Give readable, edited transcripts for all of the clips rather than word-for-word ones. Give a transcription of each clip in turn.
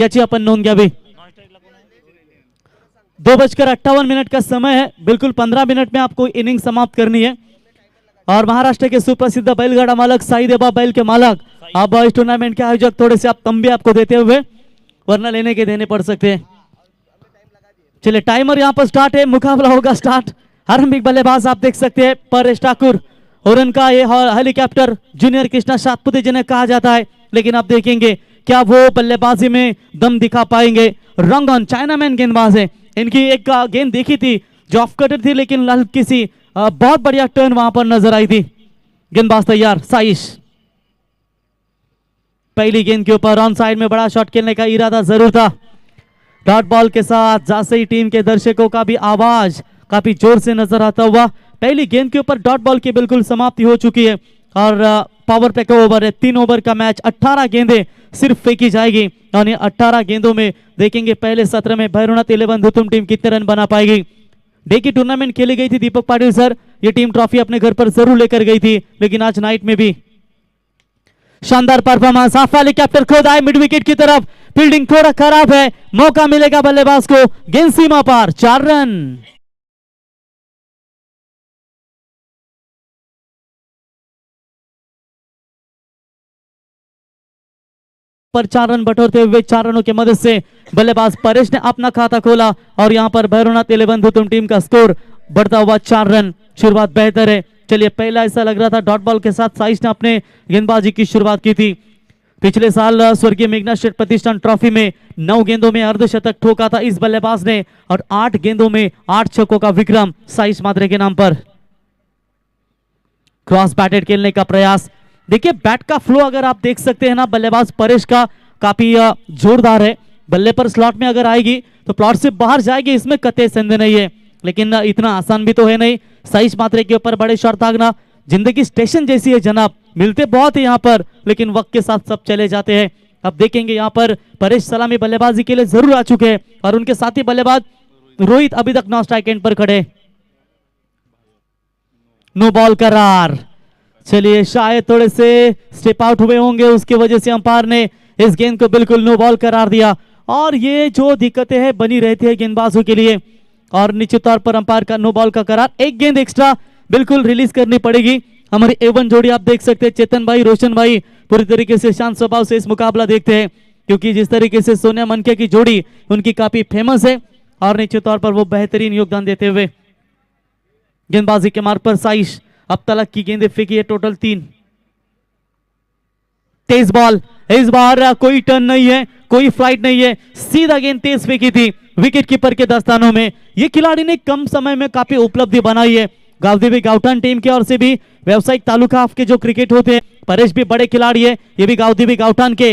याची आपण नोंद घ्यावी. 2:58 का समय है. बिल्कुल 15 मिनट में आपको इनिंग समाप्त करनी है. और महाराष्ट्र के सुप्रसिद्ध बैलगाड़ा मालक साई देबा बैल के मालक अब इस टूर्नामेंट के आयोजक थोड़े से आप तंबे आपको देते हुए, वरना लेने के देने पड़ सकते हैं. चलिए टाइमर यहाँ पर स्टार्ट है. मुकाबला होगा स्टार्ट. आरंभिक बल्लेबाज आप देख सकते हैं परेश ठाकुर और उनका ये हेलीकॉप्टर जूनियर कृष्णा सातपुते जिन्हें कहा जाता है. लेकिन आप देखेंगे क्या वो बल्लेबाजी में दम दिखा पाएंगे. रंग ऑन चाइनामैन गेंदबाज है. इनकी एक गेंद देखी थी जो ऑफ कटर थी, लेकिन हल्की सी बहुत बढ़िया टर्न वहां पर नजर आई थी. गेंदबाज तैयार. साइश पहली गेंद के ऊपर ऑन साइड में बड़ा शॉट खेलने का इरादा जरूर था. डॉट बॉल के साथ जासई टीम के दर्शकों का भी आवाज काफी जोर से नजर आता हुआ. पहली गेंद के ऊपर डॉट बॉल की बिल्कुल समाप्ति हो चुकी है और पावर प्ले का ओवर है. 3 ओवर का मैच. 18 गेंदें सिर्फ फेंकी जाएगी और 18 गेंदों में देखेंगे पहले सत्र में भैरवनाथ 11 धुतुम टीम कितने रन बना पाएगी. डे की टूर्नामेंट खेली गई थी दीपक पाटिल सर. ये टीम ट्रॉफी अपने घर पर जरूर लेकर गई थी, लेकिन आज नाइट में भी शानदार परफॉर्मेंस. हाफ वाली कैप्टन खुद आए मिड विकेट की तरफ. फील्डिंग थोड़ा खराब है. मौका मिलेगा बल्लेबाज को. गेंद सीमा पार. 4 रन. पर 4 रन बटोरते हुए 4 रनों की मदद से बल्लेबाज परेश ने अपना खाता खोला और यहां पर भैरवनाथ 11 धुतुम टीम का स्कोर बढ़ता हुआ 4 रन. शुरुआत बेहतर है. चलिए पहला ऐसा लग रहा था डॉट बॉल के साथ साइश ने अपने गेंदबाजी की शुरुआत की थी. पिछले साल स्वर्गीय मेघनाथ शेठ प्रतिष्ठान ट्रॉफी में 9 गेंदों में अर्धशतक ठोका था इस बल्लेबाज ने और 8 गेंदों में 8 छक्कों का विक्रम साइश मात्रे के नाम पर. क्रॉस बैटेड खेलने का प्रयास. देखिए बैट का फ्लो अगर आप देख सकते हैं ना, बल्लेबाज परेश का काफी जोरदार है. बल्ले पर स्लॉट में अगर आएगी तो प्लॉट से बाहर जाएगी, इसमें कतई संदेह नहीं है, लेकिन इतना आसान भी तो है नहीं. साइश मात्रे के ऊपर बड़े शॉट दागना जिंदगी स्टेशन जैसी है जनाब. मिलते बहुत है यहाँ पर, लेकिन वक्त के साथ सब चले जाते हैं. अब देखेंगे यहाँ पर परेश सलामी बल्लेबाजी के लिए जरूर आ चुके हैं और उनके साथी बल्लेबाज रोहित अभी तक नॉन स्ट्राइक एंड पर खड़े. नो बॉल करार. चलिए शायद थोड़े से स्टेप आउट हुए होंगे, उसकी वजह से अंपायर ने इस गेंद को बिल्कुल नो बॉल करार दिया. और ये जो दिक्कतें हैं बनी रहती है गेंदबाजों के लिए, और निश्चित तौर पर अंपायर का नो बॉल का करार. एक गेंद एक्स्ट्रा बिल्कुल रिलीज करनी पड़ेगी. हमारी एवन जोड़ी आप देख सकते हैं चेतन भाई रोशन भाई पूरी तरीके से शांत स्वभाव से इस मुकाबला देखते हैं, क्योंकि जिस तरीके से सोनिया मनके की जोड़ी उनकी काफी फेमस है और निश्चित तौर पर वो बेहतरीन योगदान देते हुए. गेंदबाजी के मार्ग पर साइश. अब तक की गेंदें फेंकी है टोटल 3. तेज बॉल. इस बार कोई टर्न नहीं है, कोई फ्लाइट नहीं है, सीधा गेंद तेज फेंकी थी विकेट कीपर के दस्तानों में. ये खिलाड़ी ने कम समय में काफी उपलब्धि बनाई है. गावदेवी गावठान टीम की ओर से भी व्यावसायिक तालुका के जो क्रिकेट होते हैं, परेश भी बड़े खिलाड़ी है, ये भी गावदेवी गावठान के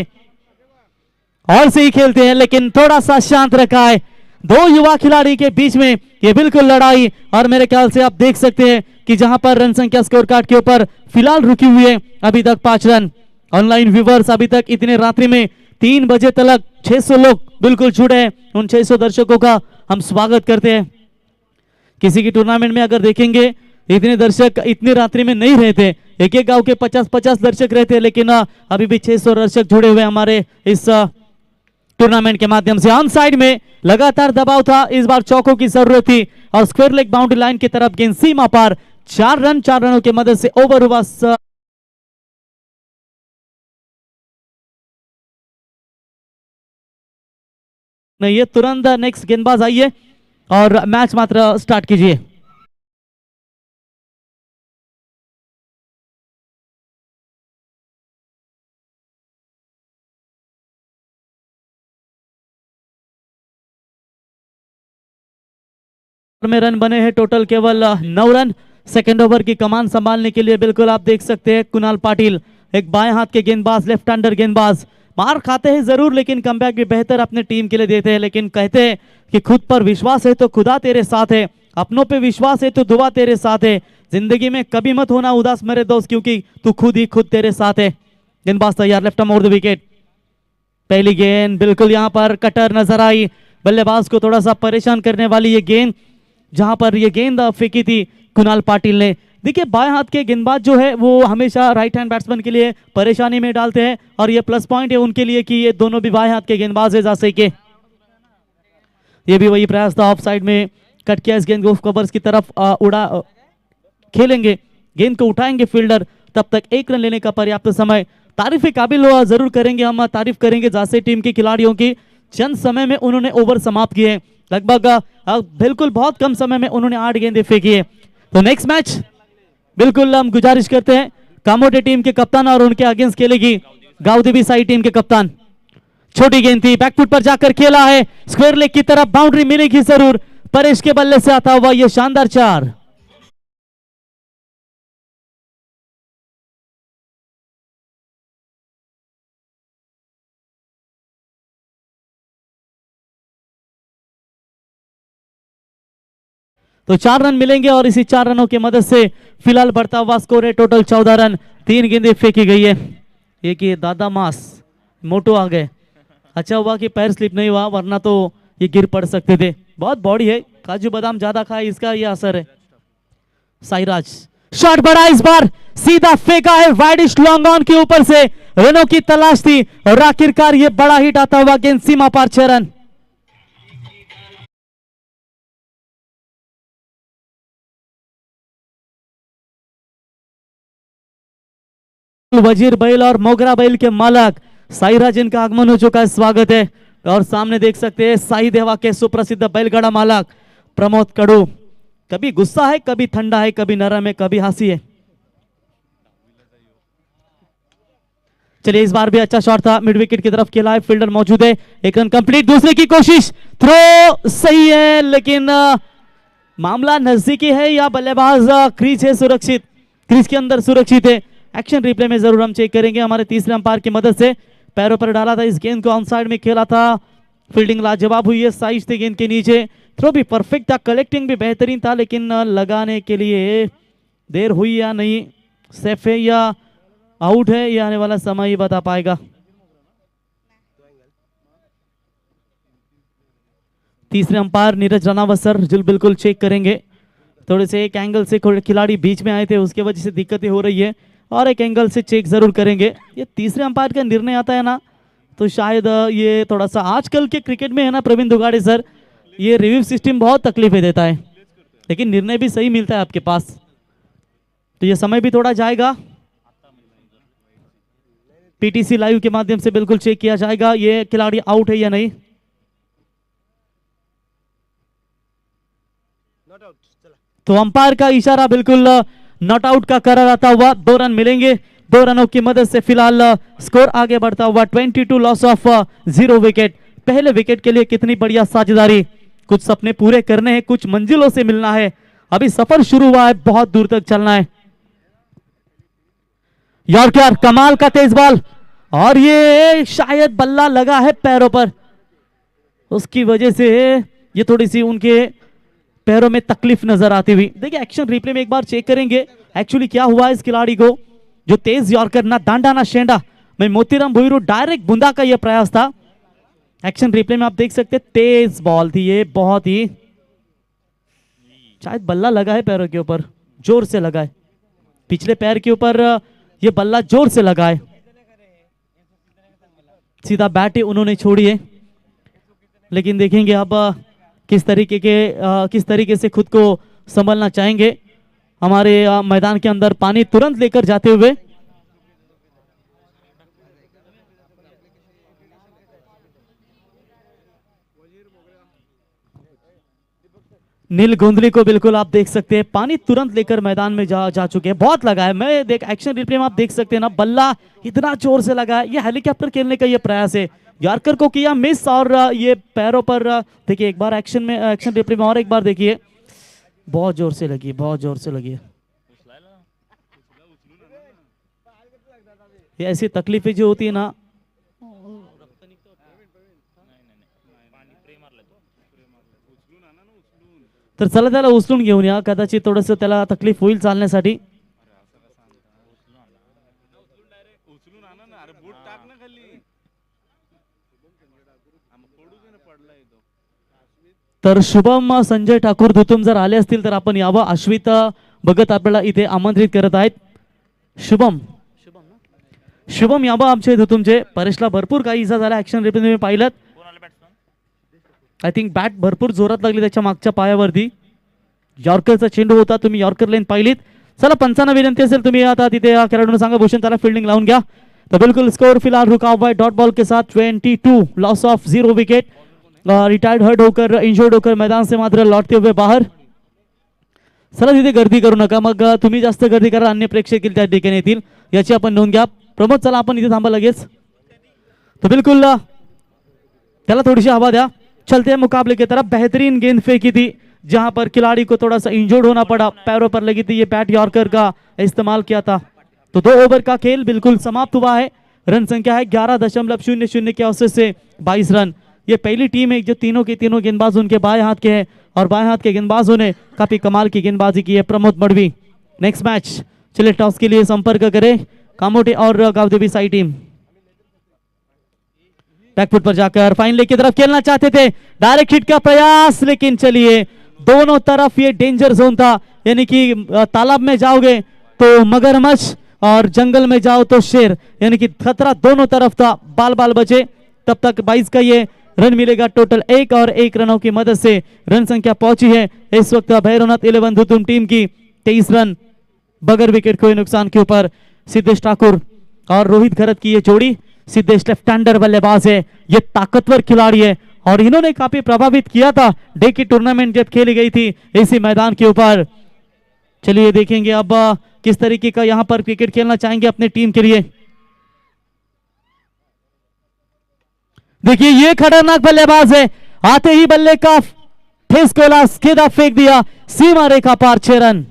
और से ही खेलते हैं, लेकिन थोड़ा सा शांत रखा है. 2 युवा खिलाड़ी के बीच में ये बिल्कुल लड़ाई. और मेरे ख्याल से आप देख सकते हैं कि जहां पर रन संख्या स्कोर कार्ड के ऊपर फिलहाल रुकी हुई है अभी तक 5 रन. ऑनलाइन व्यूवर्स अभी तक इतने रात्रि में 3 बजे तक 600 लोग बिल्कुल जुड़े हैं. उन 600 दर्शकों का हम स्वागत करते हैं. किसी की टूर्नामेंट में अगर देखेंगे इतने दर्शक इतनी रात्रि में नहीं रहते, एक एक गांव के 50-50 दर्शक रहते हैं, लेकिन अभी भी 600 दर्शक जुड़े हुए हमारे इस टूर्नामेंट के माध्यम से. ऑन साइड में लगातार दबाव था, इस बार चौकों की जरूरत थी और स्क्वायर लेग बाउंड्री लाइन की तरफ गेंद सीमा पार. 4 रन. 4 रनों की मदद से ओवर हुआ. नहीं, ये तुरंत नेक्स्ट गेंदबाज आइए और मैच मात्र स्टार्ट कीजिए. में रन बने हैं टोटल केवल 9 रन. सेकेंड ओवर की कमान संभालने के लिए बिल्कुल आप देख सकते हैं कुणाल पाटिल, एक बाएं हाथ के गेंदबाज, लेफ्ट हैंडर गेंदबाज. मार खाते हैं जरूर, लेकिन कमबैक भी बेहतर अपने टीम के लिए देते हैं. लेकिन कहते हैं कि खुद पर विश्वास है तो खुदा तेरे साथ है, अपनों पे विश्वास है तो दुआ तेरे साथ है. जिंदगी में कभी मत होना उदास मेरे दोस्त, क्योंकि तू खुद ही खुद तेरे साथ है. गेंदबाज तैयार. Left arm over the wicket. पहली गेंद बिल्कुल यहां पर कटर नजर आई. बल्लेबाज को थोड़ा सा परेशान करने वाली ये गेंद, जहां पर ये गेंद फेंकी थी कुणाल पाटिल ने. देखिए बाएं हाथ के गेंदबाज जो है वो हमेशा राइट हैंड बैट्समैन के लिए परेशानी में डालते हैं और ये प्लस पॉइंट है उनके लिए कि ये दोनों भी बाएं हाथ के गेंदबाज है जैसे के ये भी वही प्रयास था ऑफ साइड में कट किया इस गेंद को कवर्स की तरफ खेलेंगे गेंद को उठाएंगे फील्डर तब तक एक रन लेने का पर्याप्त समय तारीफ काबिल जरूर करेंगे हम तारीफ करेंगे जैसे टीम के खिलाड़ियों की चंद समय में उन्होंने ओवर समाप्त किए लगभग बिल्कुल बहुत कम समय में उन्होंने 8 गेंदें फेंकी है। तो नेक्स्ट मैच बिल्कुल हम गुजारिश करते हैं कामोटे टीम के कप्तान और उनके अगेंस्ट खेलेगी गावदेवी साई टीम के कप्तान। छोटी गेंद थी बैकफुट पर जाकर खेला है स्क्वायर लेग की तरफ बाउंड्री मिलेगी जरूर परेश के बल्ले से आता हुआ यह शानदार 4। तो 4 रन मिलेंगे और इसी 4 रनों की मदद से फिलहाल बढ़ता हुआ स्कोर है टोटल 14 रन 3 गेंदें फेंकी गई है। एक ये दादा मास मोटो आ गए अच्छा हुआ कि पैर स्लिप नहीं हुआ वरना तो ये गिर पड़ सकते थे बहुत बॉडी है काजू बादाम ज्यादा खाए इसका ये असर है। साईराज शॉट बड़ा इस बार सीधा फेंका है वाइडिश लॉन्ग ऑन के ऊपर से रनों की तलाश थी और आखिरकार ये बड़ा हिट आता हुआ गेंद सीमा पार 6 रन। वजीर बैल और मोगरा बैल के मालक साईराज इनका आगमन हो चुका है स्वागत है और सामने देख सकते हैं साई देवा के सुप्रसिद्ध बैलगाड़ा मालक प्रमोद कडू कभी गुस्सा है कभी ठंडा है कभी नरम है कभी हंसी है। चलिए इस बार भी अच्छा शॉट था मिड विकेट की तरफ खेला है फील्डर मौजूद है एक रन कंप्लीट दूसरे की कोशिश थ्रो सही है लेकिन मामला नजदीकी है या बल्लेबाज क्रीज है सुरक्षित क्रीज के अंदर सुरक्षित है। एक्शन रिप्ले में जरूर हम चेक करेंगे हमारे तीसरे अंपायर की मदद से पैरों पर डाला था इस गेंद को ऑन साइड में खेला था फील्डिंग लाजवाब हुई है साइज थे गेंद के नीचे थ्रो भी परफेक्ट था कलेक्टिंग भी बेहतरीन था लेकिन लगाने के लिए देर हुई या नहीं सेफ है या आउट है ये आने वाला समय ही बता पाएगा। तीसरे अंपायर नीरज राणावत सर जो बिल्कुल चेक करेंगे थोड़े से एक एंगल से खिलाड़ी बीच में आए थे उसके वजह से दिक्कतें हो रही है और एक एंगल से चेक जरूर करेंगे। ये तीसरे अंपायर का निर्णय आता है ना तो शायद ये थोड़ा सा आजकल के क्रिकेट में है ना प्रवीण दुगाड़े सर ये रिव्यू सिस्टम बहुत तकलीफें देता है लेकिन निर्णय भी सही मिलता है आपके पास तो ये समय भी थोड़ा जाएगा पीटीसी लाइव के माध्यम से बिल्कुल चेक किया जाएगा ये खिलाड़ी आउट है या नहीं। तो अंपायर का इशारा बिल्कुल नॉट आउट का करार आता हुआ 2 रन मिलेंगे 2 रनों की मदद से फिलहाल स्कोर आगे बढ़ता हुआ 22 लॉस ऑफ 0 विकेट। पहले विकेट के लिए कितनी बढ़िया साझेदारी कुछ सपने पूरे करने हैं कुछ मंजिलों से मिलना है अभी सफर शुरू हुआ है बहुत दूर तक चलना है। यॉर्कर कमाल का तेज बॉल और ये शायद बल्ला लगा है पैरों पर उसकी वजह से ये थोड़ी सी उनके पैरों में तकलीफ नजर आती हुई। देखिए एक्शन रिप्ले में एक बार चेक करेंगे एक्चुअली क्या हुआ इस खिलाड़ी को जो तेज यॉर्कर ना डांडा ना शेंडा मैं मोतीराम भोईरू डायरेक्ट बूंदा का यह प्रयास था। एक्शन रिप्ले में आप देख सकते तेज बॉल थी ये बहुत ही शायद बल्ला लगा है पैरों के ऊपर जोर से लगा है पिछले पैर के ऊपर ये बल्ला जोर से लगा है सीधा बैट ही उन्होंने छोड़ी है लेकिन देखेंगे अब किस तरीके से खुद को संभलना चाहेंगे हमारे मैदान के अंदर पानी तुरंत लेकर जाते हुए। नील गोंदली को बिल्कुल आप देख सकते हैं पानी तुरंत लेकर मैदान में जा चुके हैं बहुत लगा है मैं देख एक्शन रिप्ले में आप देख सकते हैं ना बल्ला इतना जोर से लगा है ये हेलीकॉप्टर खेलने का ये प्रयास है यॉर्कर को किया मिस और ये पैरों पर देखिए एक बार एक्शन रिप्ले में और एक बार देखिए बहुत जोर से लगी बहुत जोर से लगी है। ये ऐसी तकलीफें जो होती है ना तर चला त्याला उचलून घेऊन या कदाचित थोडंसं त्याला तकलीफ होईल चालण्यासाठी। तर शुभम संजय ठाकूर धुतुम जर आले असतील तर आपण यावं अश्वित बघत आपल्याला इथे आमंत्रित करत आहेत. शुभम याबा आमच्या इथे तुमचे परेशला भरपूर काही इजा झाला. ऍक्शन रिप्ले तुम्ही पाहिलं. आय थिंक बॅट भरपूर जोरात लागली त्याच्या मागच्या पायावरती. यॉर्करचा चेंडू होता, तुम्ही यॉर्कर लेन पाहिलीत. चला पंचांना विनंती असेल तुम्ही आता तिथे या खेळाडूंना सांगा भूषण त्याला फिल्डिंग लावून घ्या. तो बिल्कुल स्कोर फिलहाल रुका हुआ है डॉट बॉल के साथ 22 loss of 0 wicket. Retired hurt होकर इंजर्ड होकर मैदान से मात्र लौटते हुए बाहर. चला तिथे गर्दी करू नका, मग तुम्ही जास्त गर्दी करा अन्य प्रेक्षक त्या ठिकाणी येतील याची आपण नोंद घ्या. प्रमोद चला आपण इथे थांबा लगेच. तो बिल्कुल त्याला थोड़ी हवा द्या. चलते हैं मुकाबले की तरफ. बेहतरीन गेंद फेंकी थी जहां पर खिलाड़ी को थोड़ा सा इंजर्ड होना पड़ा, पैरों पर लगी थी. ये बैट यॉर्कर का इस्तेमाल किया था. तो 2 ओवर का खेल बिल्कुल समाप्त हुआ है. रन संख्या है 11.00 के औसत से 22 रन. ये पहली टीम है जो तीनों के तीनों गेंदबाज उनके बाएं हाथ के हैं और बाएं हाथ के गेंदबाजों ने काफी कमाल की गेंदबाजी की है. Pramod Madavi next match. चलिए टॉस के लिए संपर्क करें कामोटे और गावदेवी साई टीम. बैकफुट पर जाकर फाइन लेग की तरफ खेलना चाहते थे. डायरेक्ट हिट का प्रयास, लेकिन चलिए दोनों तरफ ये डेंजर जोन था. यानी कि तालाब में जाओगे तो मगरमच्छ और जंगल में जाओ तो शेर, यानी कि खतरा दोनों तरफ था. बाल बाल बचे. तब तक 22 का ये रन मिलेगा. टोटल 1 और 1 रनों की मदद से रन संख्या पहुंची है इस वक्त भैरवनाथ 11 धुतुम टीम की. 23 रन बगैर विकेट कोई नुकसान के ऊपर. सिद्धेश ठाकुर और रोहित घरत की ये जोड़ी. सिद्धेश लेफ्ट हैंडर बल्लेबाज है, ये ताकतवर खिलाड़ी है और इन्होंने काफी प्रभावित किया था डे की टूर्नामेंट जब खेली गई थी इसी मैदान के ऊपर. चलिए देखेंगे अब किस तरीके का यहां पर क्रिकेट खेलना चाहेंगे अपने टीम के लिए. देखिए ये खतरनाक बल्लेबाज है. आते ही बल्ले का ठेस गोला सीधा फेंक दिया, सीमा रेखा पार 6 रन.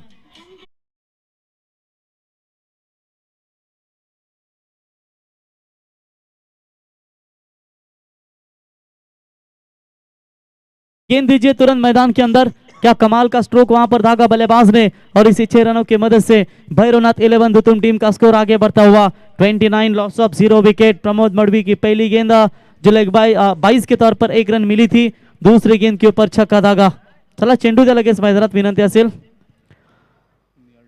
गेंद दीजिए तुरंत मैदान के अंदर. क्या कमाल का स्ट्रोक वहां पर दागा बल्लेबाज ने और इसी 6 रनों की मदद से भैरवनाथ 11 धुतुम टीम का स्कोर आगे बढ़ता हुआ 29 loss of 0 wicket. Pramod Madavi की पहली गेंद जो लेग 22 के तौर पर 1 रन मिली थी. दूसरी गेंद के ऊपर छक्का दागा. चला चेंडू द्या लगेच मैदानात विनंती असेल.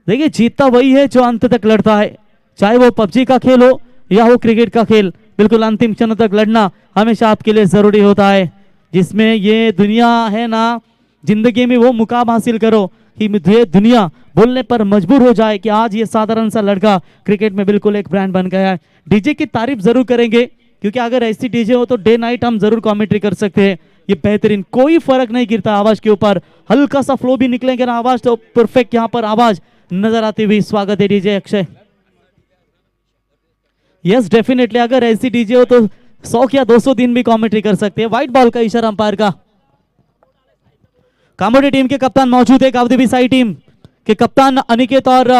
देखिए जीतता वही है जो अंत तक लड़ता है, चाहे वो पबजी का खेल हो या हो क्रिकेट का खेल. बिल्कुल अंतिम क्षण तक लड़ना हमेशा आपके लिए जरूरी होता है. जिसमें ये दुनिया है ना, जिंदगी में वो मुकाम हासिल करो कि ये दुनिया बोलने पर मजबूर हो जाए कि आज ये साधारण सा लड़का क्रिकेट में बिल्कुल एक ब्रांड बन गया है. डीजे की तारीफ जरूर करेंगे क्योंकि अगर ऐसी डीजे हो तो डे नाइट हम जरूर कमेंट्री कर सकते हैं. ये बेहतरीन, कोई फर्क नहीं गिरता आवाज के ऊपर. हल्का सा फ्लो भी निकलेंगे ना आवाज तो परफेक्ट यहाँ पर आवाज नजर आती हुई. स्वागत है डीजे अक्षय. यस डेफिनेटली अगर ऐसी डीजे हो तो 100 या 200 दिन भी कमेंट्री कर सकते हैं. व्हाइट बॉल का इशारा अंपायर का. कामोडी टीम के कप्तान मौजूद है. गावदेवी साई टीम के कप्तान अनिकेत. और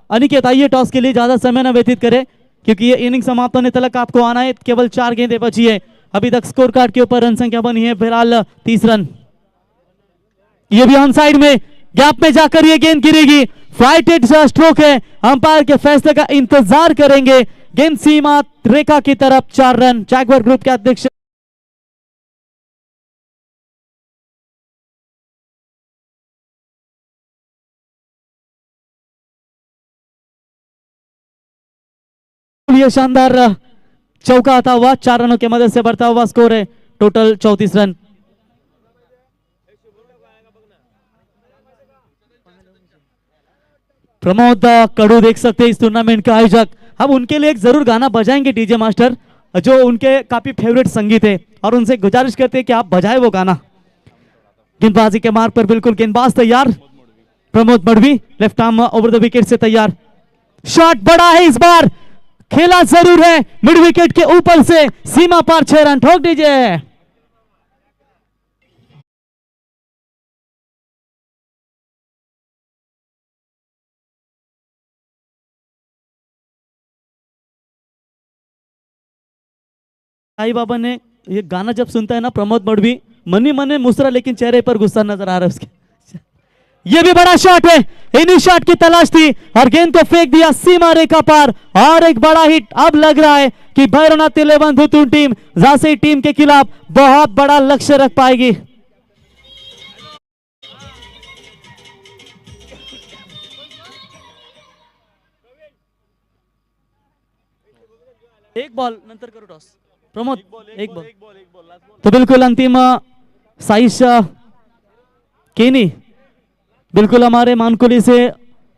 अनिकेत आइए टॉस के लिए ज्यादा समय न व्यतीत करें क्योंकि ये इनिंग समाप्त होने तक आपको आना है. केवल 4 गेंदें बची है अभी तक. स्कोर कार्ड के ऊपर रन संख्या बनी है फिलहाल 30 रन. ये भी ऑन साइड में गैप में जाकर ये गेंद गिरेगी. फ्लाइटेड स्ट्रोक है. अंपायर के फैसले का इंतजार करेंगे. गेंद सीमा रेखा की तरफ. 4 रन. जैगवर ग्रुप के अध्यक्ष ये शानदार चौका आता हुआ 4 रनों की मदद से बढ़ता हुआ स्कोर है टोटल 34 रन. प्रमोद कड़ू देख सकते हैं इस टूर्नामेंट के आयोजक. हम उनके लिए एक जरूर गाना बजाएंगे डीजे मास्टर जो उनके काफी फेवरेट संगीत है और उनसे गुजारिश करते हैं कि आप बजाए वो गाना. गेंदबाजी के मार्ग पर बिल्कुल गेंदबाज तैयार. Pramod Madavi left arm over the wicket से तैयार. शॉट बड़ा है इस बार, खेला जरूर है मिड विकेट के ऊपर से. सीमा पार 6 रन. ठोक दीजिए. साई बाबा ने ये गाना जब सुनता है ना प्रमोद मडवी मनी मने मुस्कुरा लेकिन चेहरे पर गुस्सा नजर आ रहा है उसके. ये भी बड़ा शॉट है. इन्हीं शॉट की तलाश थी और गेंद को फेंक दिया सीमा रेखा पार. और एक बड़ा हिट. अब लग रहा है कि भैरवनाथ 11 धुतुम टीम झांसी टीम के खिलाफ बहुत बड़ा लक्ष्य रख पाएगी. एक बॉल नंतर करू टॉस प्रमोद एक बॉल तो बिल्कुल अंतिम साइश केनी बिल्कुल हमारे मानकुली से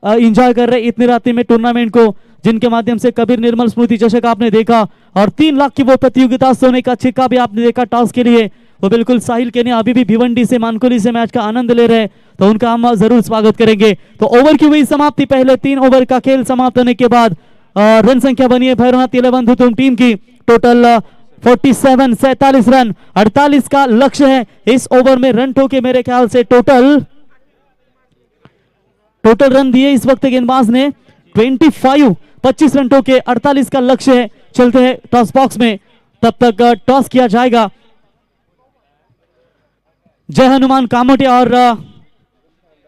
एंजॉय कर रहे इतनी रात्रि में टूर्नामेंट को, जिनके माध्यम से कबीर निर्मल स्मृति चषक आपने देखा और 3 लाख की वो प्रतियोगिता सोने का छिक्का भी आपने देखा टॉस के लिए। वो बिल्कुल साहिल केनी अभी भी भिवंडी से मानकुली से मैच का आनंद ले रहे हैं, तो उनका हम जरूर स्वागत करेंगे। तो ओवर की हुई समाप्ति, पहले 3 ओवर का खेल समाप्त होने के बाद रन संख्या बनी है भैरवनाथ 11 धुतुम टीम की टोटल 47 रन, 48 का लक्ष्य है इस ओवर में रन ठोके मेरे ख्याल से टोटल रन दिए इस वक्त गेंदबाज ने 25 रन ठोके, 48 का लक्ष्य है। चलते हैं टॉस बॉक्स में, तब तक टॉस किया जाएगा। जय हनुमान कामोटे और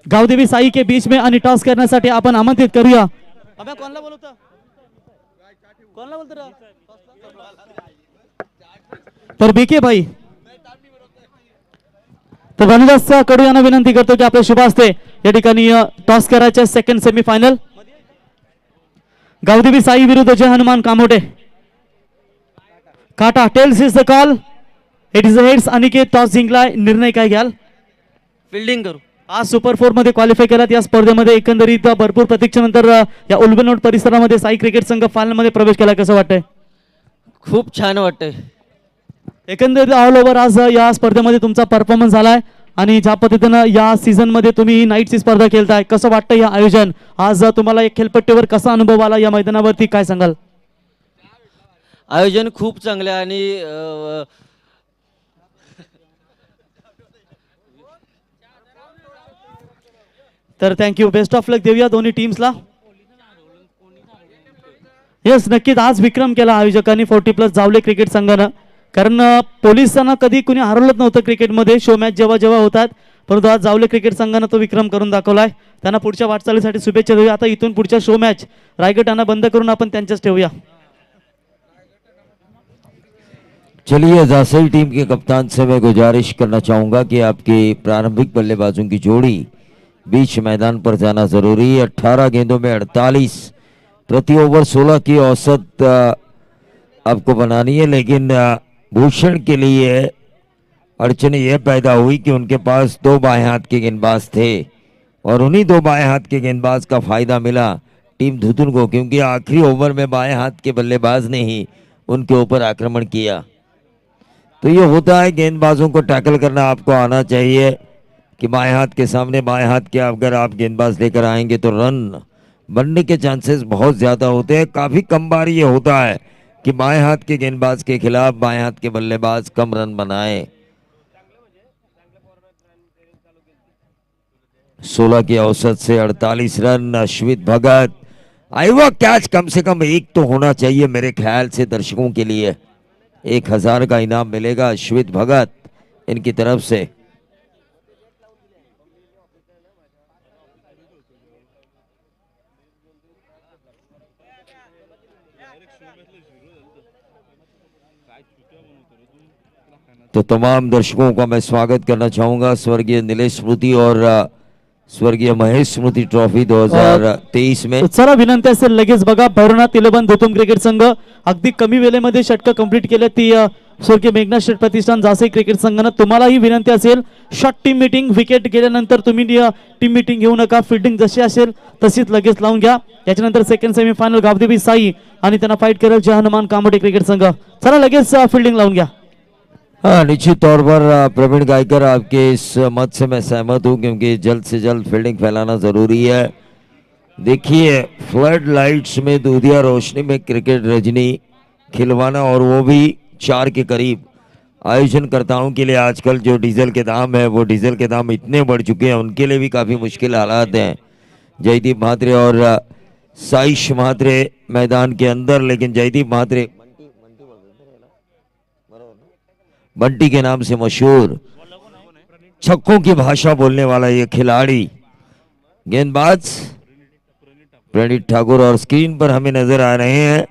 गावदेवी साई के बीच में आणि टॉस करण्यासाठी आपण आमंत्रित करूया। अबे कोणला बोलवता कोणला बोलतो तर बीके भाई तर वनदास कडू यांना विनंती करतो की आपल्या शुभ हस्ते या ठिकाणी टॉस करायचे सेकंड सेमीफायनल गावदेवी साई विरुद्ध जय हनुमान कामोटे। काटा tails is the call, it is heads. Aniket toss जिंकलाय, निर्णय काय घ्याल? फिल्डिंग करू। आज सुपर 4 मध्ये क्वालिफाय केलात, या स्पर्धेमध्ये एकंदरीत भरपूर प्रतीक्षेनंतर या उल्बनोट परिसरामध्ये साई क्रिकेट संघ फायनल मध्ये प्रवेश केला, कसं वाटतंय? खूप छान वाटतंय। एकंदरीत ऑल ओव्हर आज या स्पर्धेमध्ये तुमचा परफॉर्मन्स झालाय आणि ज्या पद्धतीनं या सीझन मध्ये तुम्ही नाईटची स्पर्धा खेळताय, कसं वाटतं हे आयोजन? आज तुम्हाला एक खेळपट्टीवर कसा अनुभव आला, या मैदानावरती काय सांगाल? आयोजन खूप चांगले आणि तर थँक्यू, बेस्ट ऑफ लक देऊया दोन्ही टीम्सला। येस, नक्कीच आज विक्रम केला आयोजकांनी 40+ जावले क्रिकेट संघानं, कारण पोलिसांना कधी कुणी हरवलंच नव्हतं क्रिकेटमध्ये शो मॅच जेव्हा जेव्हा होतात, परंतु आज जावले क्रिकेट संघानं तो विक्रम करून दाखवलाय। त्यांना पुढच्या वाटचालीसाठी शुभेच्छा देऊया। आता इथून पुढच्या शो मॅच रायगडांना बंद करून आपण त्यांच्याच ठेवूया। चलिए, जासई टीम के कप्तान से मैं गुजारिश करना चाहूंगा कि आपकी प्रारंभिक बल्लेबाजों की जोड़ी बीच मैदान पर जाना जरूरी है। 18 गेंदों में 48 प्रति ओवर 16 की औसत आपको बनानी है, लेकिन भूषण के लिए अड़चन यह पैदा हुई कि उनके पास 2 बाएं हाथ के गेंदबाज थे और उन्हीं 2 बाएं हाथ के गेंदबाज का फायदा मिला टीम धुतुन को, क्योंकि आखिरी ओवर में बाएं हाथ के बल्लेबाज ने ही उनके ऊपर आक्रमण किया। तो ये होता है, गेंदबाजों को टैकल करना आपको आना चाहिए कि बाएं हाथ के सामने बाएं हाथ के अगर आप गेंदबाज लेकर आएंगे तो रन बनने के चांसेस बहुत ज़्यादा होते हैं। काफ़ी कम बार ये होता है कि बाएं हाथ के गेंदबाज के खिलाफ बाएं हाथ के बल्लेबाज कम रन बनाए। 16 की औसत से 48 रन। अश्वित भगत, आईवा कैच कम से कम एक तो होना चाहिए मेरे ख्याल से दर्शकों के लिए। 1000 का इनाम मिलेगा अश्वित भगत इनकी तरफ से। तो तमाम दर्शकों का मैं स्वागत करना चाहूंगा स्वर्गीय नीलेश स्मृति और स्वर्गीय महेश स्मृति ट्रॉफी 2023 में। चला, विनंती असेल लगेच बघा, भैरवनाथ 11 धुतुम क्रिकेट संघ अगदी कमी वेळेमध्ये षटक कंप्लीट केले, ती स्वर्गीय मेघनाथ शेठ प्रतिष्ठान जासई क्रिकेट संघानं। तुम्हालाही विनंती असेल, शॉर्ट टीम मीटिंग विकेट गेल्यानंतर तुम्ही टीम मीटिंग घेऊ नका, फिल्डिंग जशी असेल तशीच लगेच लावून घ्या। त्याच्यानंतर सेकंड सेमीफायनल गावदेवी साई आणि त्यांना फाईट करेल जय हनुमान कामोटे क्रिकेट संघ। चला लगेच फिल्डिंग लावून घ्या। हाँ, निश्चित तौर पर प्रवीण गायकर आपके इस मत से मैं सहमत हूँ, क्योंकि जल्द से जल्द फील्डिंग फैलाना ज़रूरी है। देखिए, फ्लड लाइट्स में दूधिया रोशनी में क्रिकेट रजनी खिलवाना, और वो भी 4 के करीब, आयोजनकर्ताओं के लिए आजकल जो डीजल के दाम है, वो डीजल के दाम इतने बढ़ चुके हैं, उनके लिए भी काफ़ी मुश्किल हालात हैं। जयदीप म्हात्रे और साइश म्हात्रे मैदान के अंदर, लेकिन जयदीप म्हात्रे बंटी के नाम से मशहूर, छक्कों की भाषा बोलने वाला ये खिलाड़ी, गेंदबाज प्रणीत ठाकुर, और स्क्रीन पर हमें नजर आ रहे हैं।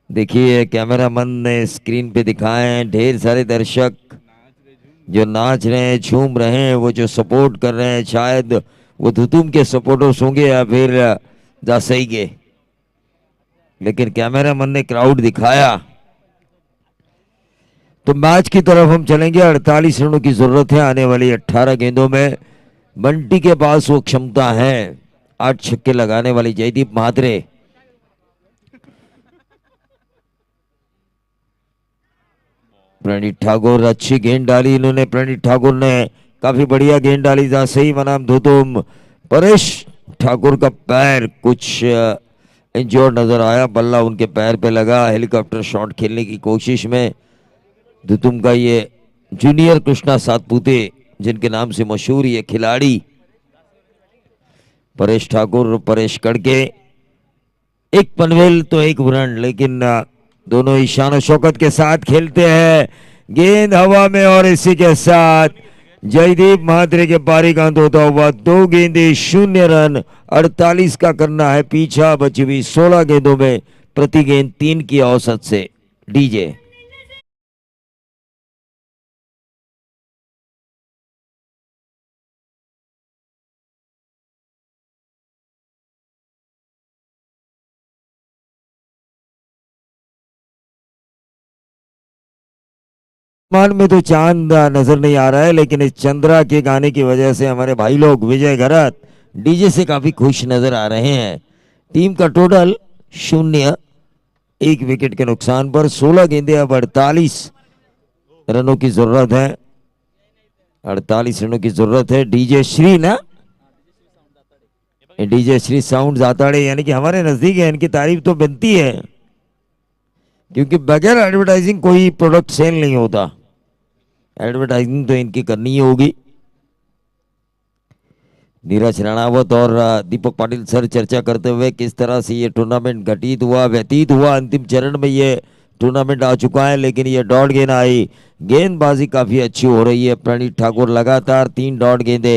देखिए, कैमरामैन ने स्क्रीन पे दिखाए हैं ढेर सारे दर्शक जो नाच रहे हैं, झूम रहे हैं, वो जो सपोर्ट कर रहे हैं, शायद वो धुतुम के सपोर्टर्स होंगे या फिर जासई के। लेकिन कैमरामैन ने क्राउड दिखाया। तो मैच की तरफ हम चलेंगे। 48 रनों की जरूरत है आने वाली 18 गेंदों में। बंटी के पास वो क्षमता है 8 छक्के लगाने वाली। जयदीप महात्रे प्रणीत ठाकुर अच्छी गेंद डाली इन्होंने। प्रणीत ठाकुर ने काफी बढ़िया गेंद डाली। जा सही बनाम धुतुम। परेश ठाकुर का पैर कुछ इंजोर्ड नजर आया। बल्ला उनके पैर पे लगा। हेलीकॉप्टर शॉट खेलने की कोशिश में धुतुम का ये जूनियर कृष्णा सातपुते जिनके नाम से मशहूर ये खिलाड़ी परेश ठाकुर परेश कड़के। एक पनवेल तो एक वरण, लेकिन दोनों ईशान शौकत के साथ खेलते हैं। गेंद हवा में और इसी के साथ जयदीप महात्रे के पारी का अंत होता हुआ 2 गेंदे 0 रन। 48 का करना है पीछा। बची हुई 16 गेंदों में प्रति गेंद 3 की औसत से। डीजे मान में तो चांद नजर नहीं आ रहा है, लेकिन इस चंद्रा के गाने की वजह से हमारे भाई लोग विजय घरत डीजे से काफी खुश नजर आ रहे हैं। टीम का टोटल 0, 1 विकेट के नुकसान पर 16 गेंदे। अब 48 रनों की जरूरत है। 48 रनों की जरूरत है। डीजे श्री ना, डीजे श्री साउंड जाताड़े यानी कि हमारे नजदीक है। इनकी तारीफ तो बनती है क्योंकि बगैर एडवर्टाइजिंग कोई प्रोडक्ट सेल नहीं होता। एडवर्टाइजिंग तो इनकी करनी ही होगी। नीरज राणावत और दीपक पाटिल सर चर्चा करते हुए किस तरह से ये टूर्नामेंट घटित हुआ व्यतीत हुआ। अंतिम चरण में ये टूर्नामेंट आ चुका है, लेकिन ये डॉट गेंद आई। गेंदबाजी काफी अच्छी हो रही है। प्रणीत ठाकुर लगातार 3 डॉट गेंदे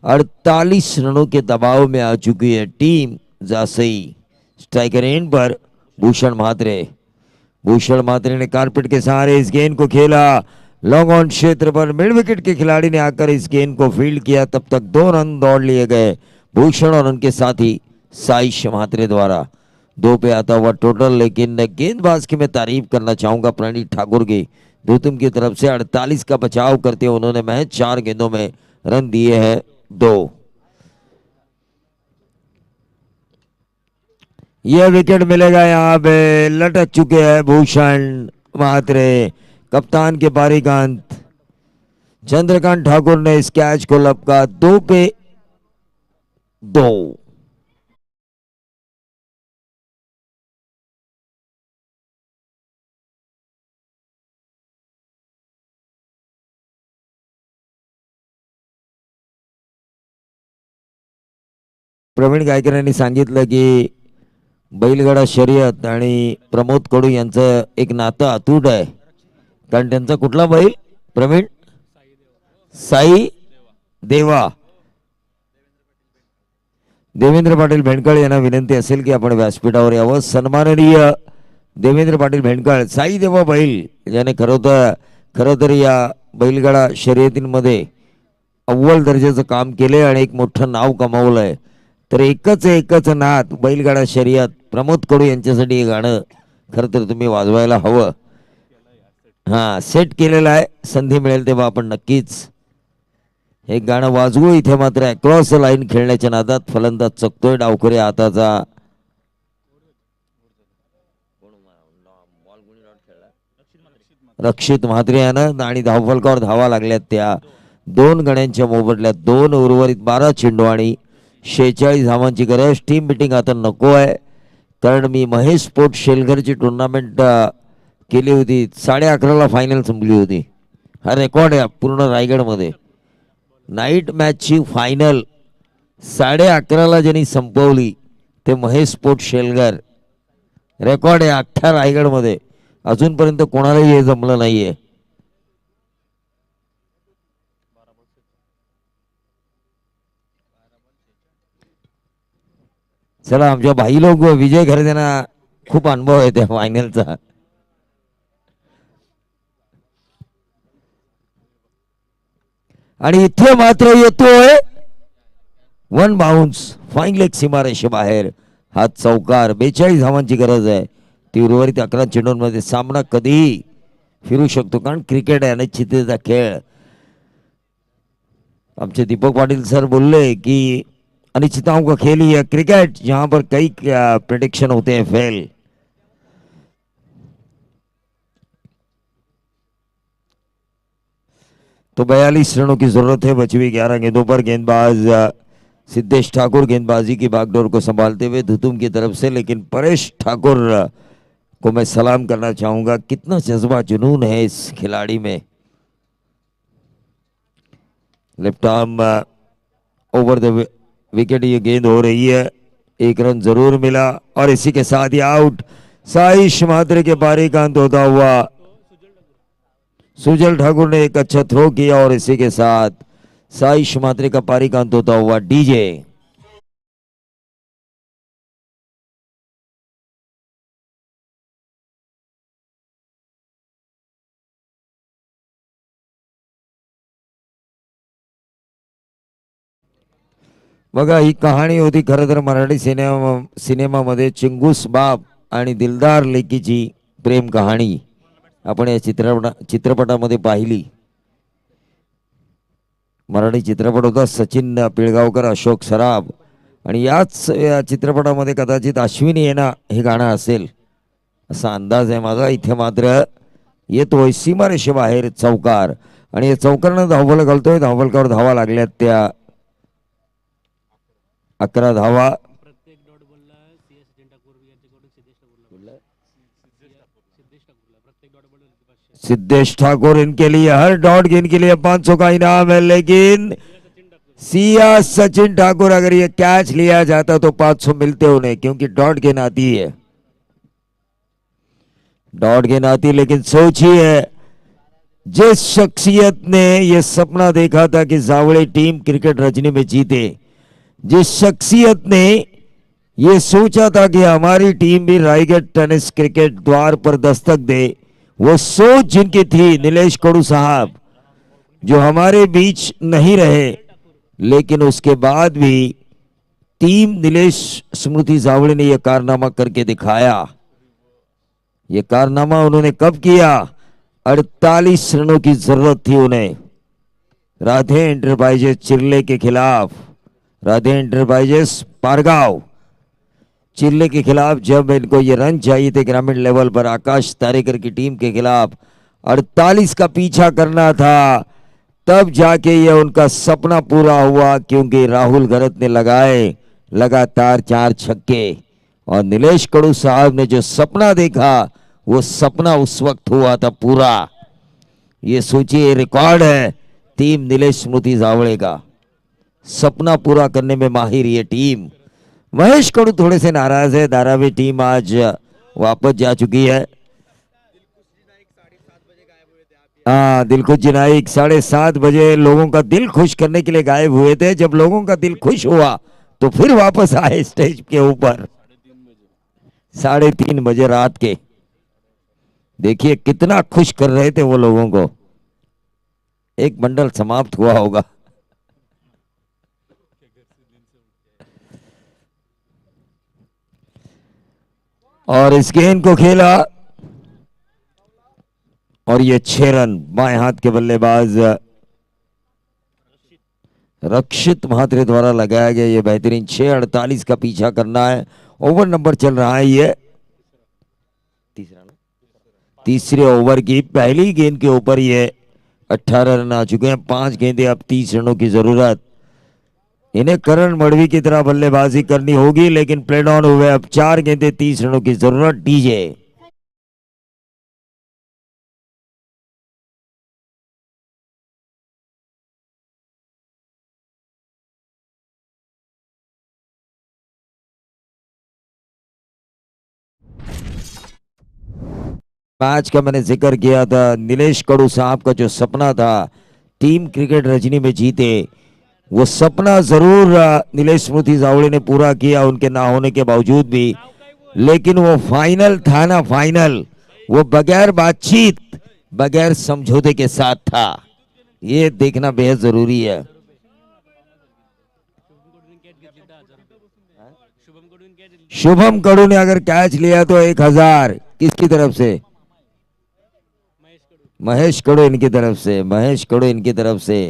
48 रनों के दबाव में आ चुकी है टीम जासई। स्ट्राइकर एंड पर भूषण महात्रे। भूषण महात्रे ने कारपेट के सहारे इस गेंद को खेला। लॉन्ग ऑन क्षेत्र पर मिड विकेट के खिलाड़ी ने आकर इस गेंद को फील्ड किया। तब तक 2 रन दौड़ लिए गए भूषण और उनके साथी साइश महात्रे द्वारा। 2 पे आता हुआ टोटल। लेकिन गेंदबाज की मैं तारीफ करना चाहूंगा प्रणीत ठाकुर की। धुतुम की तरफ से 48 का बचाव करते हुए उन्होंने महज 4 गेंदों में रन दिए हैं 2। यह विकेट मिलेगा यहाँ पे। लटक चुके हैं भूषण महात्रे। कप्तान के पारी का अंत। चंद्रकांत ठाकुर ने इस कैच को लपका 2 पे 2। प्रवीण गायकर यांनी सांगितलं की बैलगाडा शर्यत आणि प्रमोद कडू यांचं एक नातं अतूट आहे। कारण त्यांचा कुठला बैल प्रवीण? साई देवा। देवेंद्र पाटील भेंडकळ यांना विनंती असेल की आपण व्यासपीठावर यावं। सन्माननीय देवेंद्र पाटील भेंडकळ साई देवा बैल याने खरं तर या बैलगाडा शर्यतींमध्ये अव्वल दर्जाचं काम केले आणि एक मोठं नाव कमावलंय। तर एकच नात बैलगाडा शर्यत प्रमोद कडू यांच्यासाठी हे गाणं खरं तर तुम्ही वाजवायला हवं। हां, सेट केलेलं आहे। संधी मिळेल तेव्हा आपण नक्कीच हे गाणं वाजवू। इथे मात्र अक्रॉस लाईन खेळण्याच्या नादात फलंदाज चकतोय। डावखुरे हाताचा रक्षित म्हात्रे यानं आणि धावफलकावर धावा लागल्यात त्या 2 गड्यांच्या मोबदल्यात 2 उर्वरित 12 चेंडू आणि 46 धावांची गरज। टीम मीटिंग आता नको आहे कारण मी महेश स्पोर्ट शेलघरची टुर्नामेंट केली होती। 11:30ला फायनल संपली होती। हा रेकॉर्ड आहे पूर्ण रायगडमध्ये। नाईट मॅचची फायनल 11:30ला ज्यांनी संपवली ते महेश स्पोर्ट शेलघर। रेकॉर्ड आहे अख्ख्या रायगडमध्ये। अजूनपर्यंत कोणालाही हे जमलं नाहीये। चला, आमच्या भाई लोक विजय घरे त्यांना खूप अनुभव आहे त्या फायनलचा। आणि इथे मात्र येतोय 1 बाउन्स फाईन लेग सीमारेषे बाहेर। हा चौकार 42 धावांची गरज आहे. ती उर्वरित 11 चेंडूंमध्ये सामना कधीही फिरू शकतो, कारण क्रिकेट आहे अनिश्चिततेचा खेळ. हमसे दीपक पाटिल सर बोले कि अनिश्चितताओं का खेल ही है क्रिकेट, जहां पर कई प्रेडिक्शन होते हैं फेल. तो 42 रनों की जरूरत है बची हुई 11 गेंदों पर. गेंदबाज सिद्धेश ठाकुर गेंदबाजी की बागडोर को संभालते हुए धुतुम की तरफ से, लेकिन परेश ठाकुर को मैं सलाम करना चाहूंगा. कितना जज्बा जुनून है इस खिलाड़ी में. Left arm over the wicket ये गेंद हो रही है. 1 रन जरूर मिला और इसी के साथ ही आउट. साइश मात्रे के पारी का अंत होता हुआ सुजल ठाकुर ने एक अच्छा थ्रो किया और इसी के साथ साइश मात्रे का पारी का अंत होता हुआ डीजे. बघा ही कहाणी होती खरं तर मराठी सिनेमामध्ये चिंगूस बाप आणि दिलदार लेकीची प्रेम कहाणी आपण या चित्रपटामध्ये पाहिली. मराठी चित्रपट होता. सचिन पिळगावकर, अशोक सराफ आणि याच या चित्रपटामध्ये कदाचित अश्विनी येना हे गाणं असेल असा अंदाज आहे माझा. इथे मात्र येतोय सीमारेषेबाहेर चौकार आणि या चौकारनं धावफलक घालतोय. धावफलकावर धावा लागल्यात त्या 11 धावा. सिद्धेश ठाकुर इनके लिए हर डॉट गेंद के लिए 500 का इनाम है, लेकिन सिया सचिन ठाकुर अगर ये कैच लिया जाता तो 500 मिलते उन्हें, क्योंकि डॉट गेंद आती है. डॉट गेंद आती है, लेकिन सोचिए जिस शख्सियत ने ये सपना देखा था कि जावड़े टीम क्रिकेट रजनी में जीते, जिस शख्सियत ने ये सोचा था कि हमारी टीम भी रायगढ़ टेनिस क्रिकेट द्वार पर दस्तक दे, वो सोच जिनकी थी नीलेश कडू साहब, जो हमारे बीच नहीं रहे, लेकिन उसके बाद भी टीम नीलेश स्मृति जावड़े ने यह कारनामा करके दिखाया. यह कारनामा उन्होंने कब किया? 48 रनों की जरूरत थी उन्हें राधे एंटरप्राइजेस चिरले के खिलाफ. राधे एंटरप्राइजेस पारगांव चिरले के खिलाफ जब इनको ये रन चाहिए थे ग्रामीण लेवल पर आकाश तारेकर की टीम के खिलाफ 48 का पीछा करना था, तब जाके ये उनका सपना पूरा हुआ, क्योंकि राहुल गरत ने लगाए लगातार 4 छक्के और नीलेश कडू साहब ने जो सपना देखा वो सपना उस वक्त हुआ था पूरा. ये सोचिए रिकॉर्ड है टीम नीलेश स्मृति जावड़े का. सपना पूरा करने में माहिर ये टीम. महेश कडू थोड़े से नाराज है. धारावी टीम आज वापस जा चुकी है. हाँ, दिलखुश जी नाइक 7:30 बजे लोगों का दिल खुश करने के लिए गायब हुए थे. जब लोगों का दिल खुश हुआ तो फिर वापस आए स्टेज के ऊपर 3:30 बजे रात के. देखिए कितना खुश कर रहे थे वो लोगों को. एक बंडल समाप्त हुआ होगा. और इस गेंद को खेला और ये 6 रन बाएं हाथ के बल्लेबाज रक्षित महात्रे द्वारा लगाया गया. ये बेहतरीन 6:48 का पीछा करना है. ओवर नंबर चल रहा है ये तीसरे ओवर की पहली गेंद के ऊपर ये 18 रन आ चुके हैं. 5 गेंदें, अब 30 रनों की जरूरत. इन्हें करण मड़वी की तरह बल्लेबाजी करनी होगी, लेकिन प्लेड ऑन हुए. अब 4 गेंदें, 30 रनों की जरूरत. डीजे मैच का मैंने जिक्र किया था. नीलेश कडू साहब का जो सपना था टीम क्रिकेट रजनी में जीते, वो सपना जरूर नीलेश स्मृति जावड़े ने पूरा किया उनके ना होने के बावजूद भी. लेकिन वो फाइनल था ना, फाइनल वो बगैर बातचीत बगैर समझौते के साथ था. ये देखना बेहद जरूरी है. शुभम कडू ने अगर कैच लिया तो 1000 किसकी तरफ से? महेश कडू इनकी तरफ से, महेश कडू इनकी तरफ से।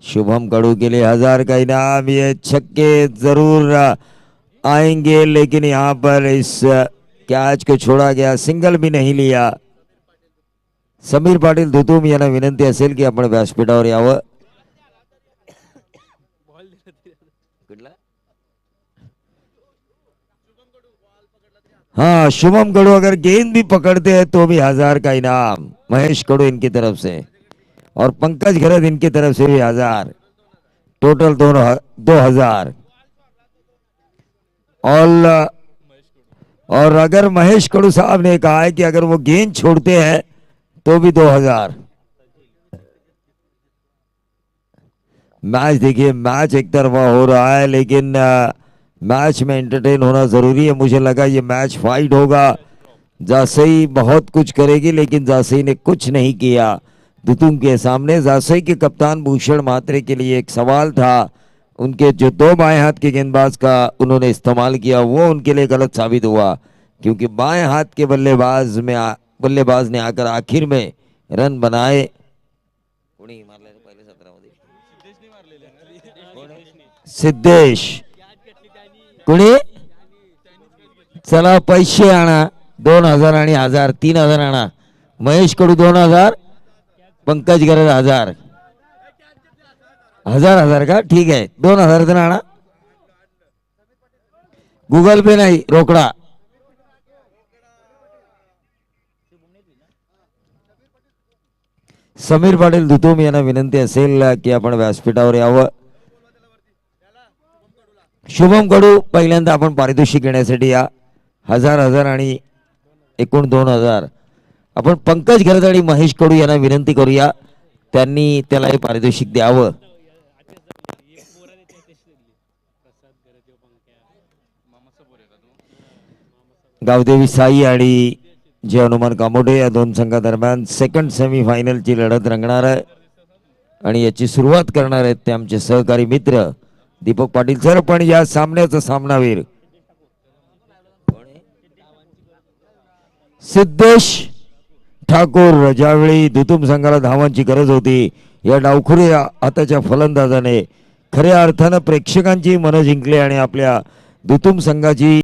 शुभम कडू के लिए 1000 का इनाम। ये छक्के जरूर आएंगे लेकिन यहाँ पर इस कैच को छोड़ा गया, सिंगल भी नहीं लिया। समीर पाटील धुतूम यांना विनंती असेल की आपण व्यासपीठावर यावं। हाँ, शुभम कडू अगर गेंद भी पकड़ते हैं तो भी 1000 का इनाम महेश कडू इनकी तरफ से, और पंकज घरत इनकी तरफ से भी 1000, टोटल दोनों 2000। और अगर महेश कडू साहब ने कहा है कि अगर वो गेंद छोड़ते हैं तो भी 2000। मैच देखिए, मैच एक तरफा हो रहा है लेकिन मैच में एंटरटेन होना जरूरी है। मुझे लगा ये मैच फाइट होगा, जासई बहुत कुछ करेगी लेकिन जासई ने कुछ नहीं किया दुतुम के सामने। जासई के कप्तान भूषण मात्रे के लिए एक सवाल था, उनके जो 2 बाएं हाथ के गेंदबाज का उन्होंने इस्तेमाल किया वो उनके लिए गलत साबित हुआ, क्योंकि बाएं हाथ के बल्लेबाज ने आकर आखिर में रन बनाए। सिद्धेश कुणी चला पैसे आणा, 2000 आणि 1000, 3000 आणा। महेश कडू 2000, पंकज गरज 1000, 1000 का ठीक आहे, 2000 तर आणा। गूगल पे नाही, रोकडा। समीर पाटील धुतूम यांना विनंती असेल की आपण व्यासपीठावर यावं। शुभम कडू पहिल्यांदा आपण पारितोषिक घेण्यासाठी या, 1000 आणि एकूण 2000। आपण पंकज घरत आणि महेश कडू यांना विनंती करूया, त्यांनी त्याला हे पारितोषिक द्यावं। गावदेवी साई आणि जे हनुमान कामोडे या 2 संघादरम्यान सेकंड सेमीफायनलची लढत रंगणार आहे आणि याची सुरुवात करणार आहेत ते आमचे सहकारी मित्र दीपक पाटील सर। पण या सामन्याचा सामनावीर सिद्धेश ठाकूर। ज्यावेळी दुतुम संघाला धावांची गरज होती, या डावखुऱ्या हाताच्या फलंदाजाने खऱ्या अर्थानं प्रेक्षकांची मनं जिंकली आणि आपल्या दुतुम संघाची